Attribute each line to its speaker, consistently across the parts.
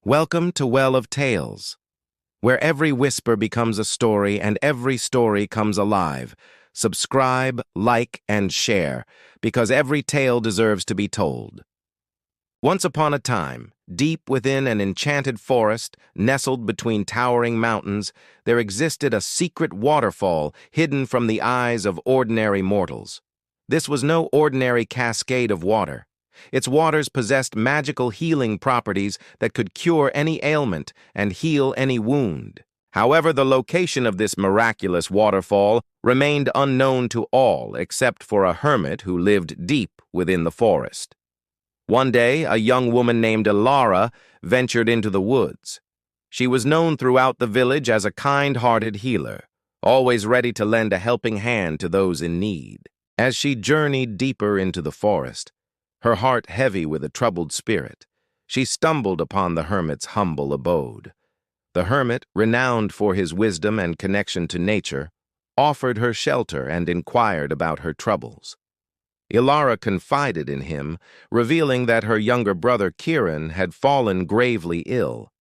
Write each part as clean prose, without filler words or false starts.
Speaker 1: Welcome to Well of Tales, where every whisper becomes a story and every story comes alive. Subscribe, like, and share, because every tale deserves to be told. Once upon a time, deep within an enchanted forest, nestled between towering mountains, there existed a secret waterfall hidden from the eyes of ordinary mortals. This was no ordinary cascade of water. Its waters possessed magical healing properties that could cure any ailment and heal any wound. However, the location of this miraculous waterfall remained unknown to all except for a hermit who lived deep within the forest. One day, a young woman named Elara ventured into the woods. She was known throughout the village as a kind-hearted healer, always ready to lend a helping hand to those in need. As she journeyed deeper into the forest, her heart heavy with a troubled spirit, she stumbled upon the hermit's humble abode. The hermit, renowned for his wisdom and connection to nature, offered her shelter and inquired about her troubles. Elara confided in him, revealing that her younger brother Kieran had fallen gravely ill.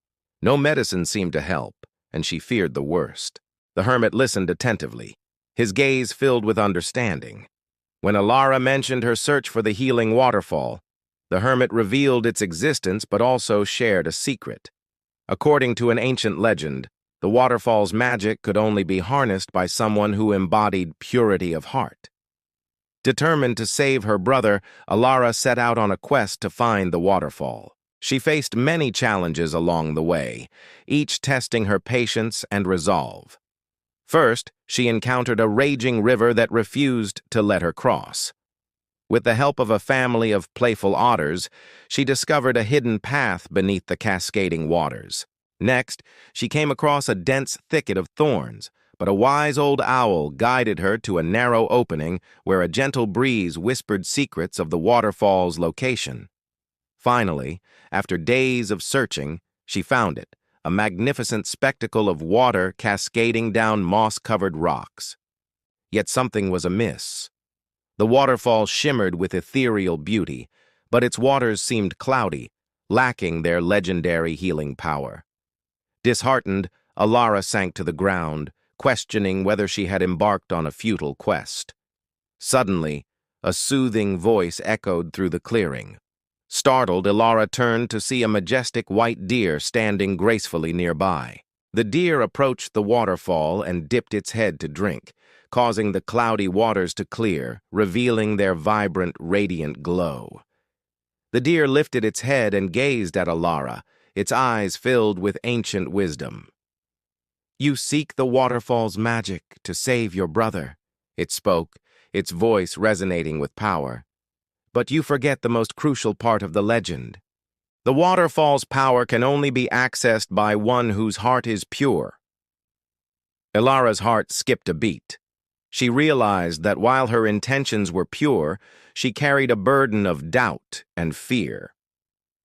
Speaker 1: No medicine seemed to help, and she feared the worst. The hermit listened attentively, his gaze filled with understanding. When Elara mentioned her search for the healing waterfall, the hermit revealed its existence but also shared a secret. According to an ancient legend, the waterfall's magic could only be harnessed by someone who embodied purity of heart. Determined to save her brother, Elara set out on a quest to find the waterfall. She faced many challenges along the way, each testing her patience and resolve. First, she encountered a raging river that refused to let her cross. With the help of a family of playful otters, she discovered a hidden path beneath the cascading waters. Next, she came across a dense thicket of thorns, but a wise old owl guided her to a narrow opening where a gentle breeze whispered secrets of the waterfall's location. Finally, after days of searching, she found it, a magnificent spectacle of water cascading down moss-covered rocks. Yet something was amiss. The waterfall shimmered with ethereal beauty, but its waters seemed cloudy, lacking their legendary healing power. Disheartened, Elara sank to the ground, questioning whether she had embarked on a futile quest. Suddenly, a soothing voice echoed through the clearing. Startled, Elara turned to see a majestic white deer standing gracefully nearby. The deer approached the waterfall and dipped its head to drink, causing the cloudy waters to clear, revealing their vibrant, radiant glow. The deer lifted its head and gazed at Elara, its eyes filled with ancient wisdom. "You seek the waterfall's magic to save your brother," it spoke, its voice resonating with power. "But you forget the most crucial part of the legend. The waterfall's power can only be accessed by one whose heart is pure." Elara's heart skipped a beat. She realized that while her intentions were pure, she carried a burden of doubt and fear.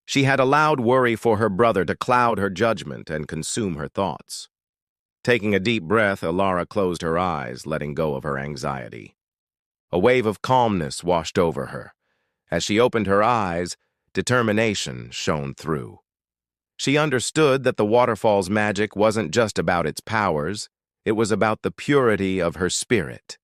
Speaker 1: She had allowed worry for her brother to cloud her judgment and consume her thoughts. Taking a deep breath, Elara closed her eyes, letting go of her anxiety. A wave of calmness washed over her. As she opened her eyes, determination shone through. She understood that the waterfall's magic wasn't just about its powers, it was about the purity of her spirit.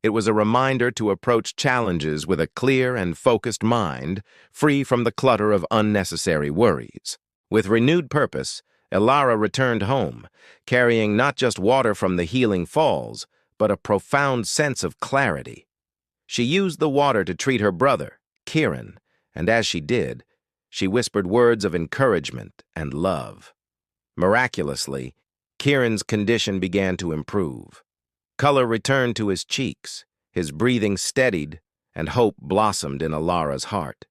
Speaker 1: It was a reminder to approach challenges with a clear and focused mind, free from the clutter of unnecessary worries. With renewed purpose, Elara returned home, carrying not just water from the healing falls, but a profound sense of clarity. She used the water to treat her brother, Kieran, and as she did, she whispered words of encouragement and love. Miraculously, Kieran's condition began to improve. Color returned to his cheeks, his breathing steadied, and hope blossomed in Elara's heart.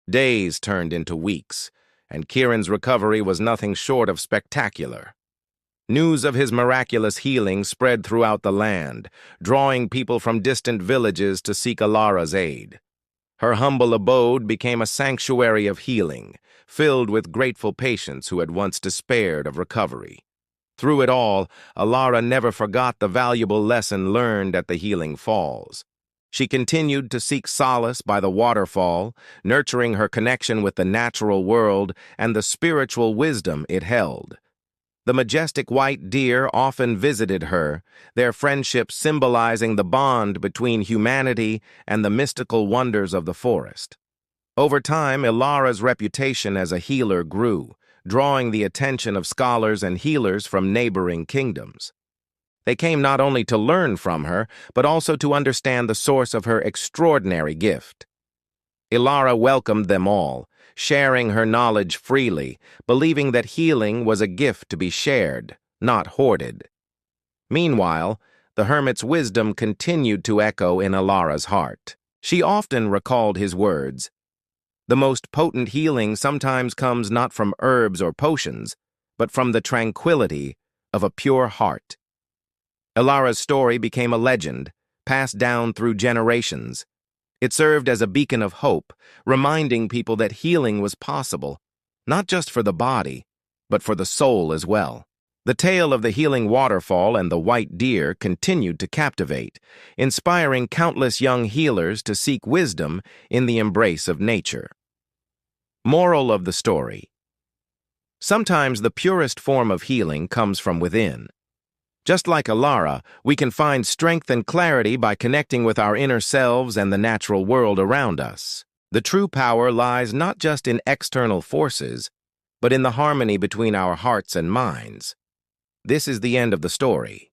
Speaker 1: Days turned into weeks, and Kieran's recovery was nothing short of spectacular. News of his miraculous healing spread throughout the land, drawing people from distant villages to seek Elara's aid. Her humble abode became a sanctuary of healing, filled with grateful patients who had once despaired of recovery. Through it all, Elara never forgot the valuable lesson learned at the Healing Falls. She continued to seek solace by the waterfall, nurturing her connection with the natural world and the spiritual wisdom it held. The majestic white deer often visited her, their friendship symbolizing the bond between humanity and the mystical wonders of the forest. Over time, Ilara's reputation as a healer grew, drawing the attention of scholars and healers from neighboring kingdoms. They came not only to learn from her, but also to understand the source of her extraordinary gift. Ilara welcomed them all, sharing her knowledge freely, believing that healing was a gift to be shared, not hoarded. Meanwhile, the hermit's wisdom continued to echo in Ilara's heart. She often recalled his words, "The most potent healing sometimes comes not from herbs or potions, but from the tranquility of a pure heart." Ilara's story became a legend, passed down through generations. It served as a beacon of hope, reminding people that healing was possible, not just for the body, but for the soul as well. The tale of the healing waterfall and the white deer continued to captivate, inspiring countless young healers to seek wisdom in the embrace of nature. Moral of the story: sometimes the purest form of healing comes from within. Just like Ilara, we can find strength and clarity by connecting with our inner selves and the natural world around us. The true power lies not just in external forces, but in the harmony between our hearts and minds. This is the end of the story.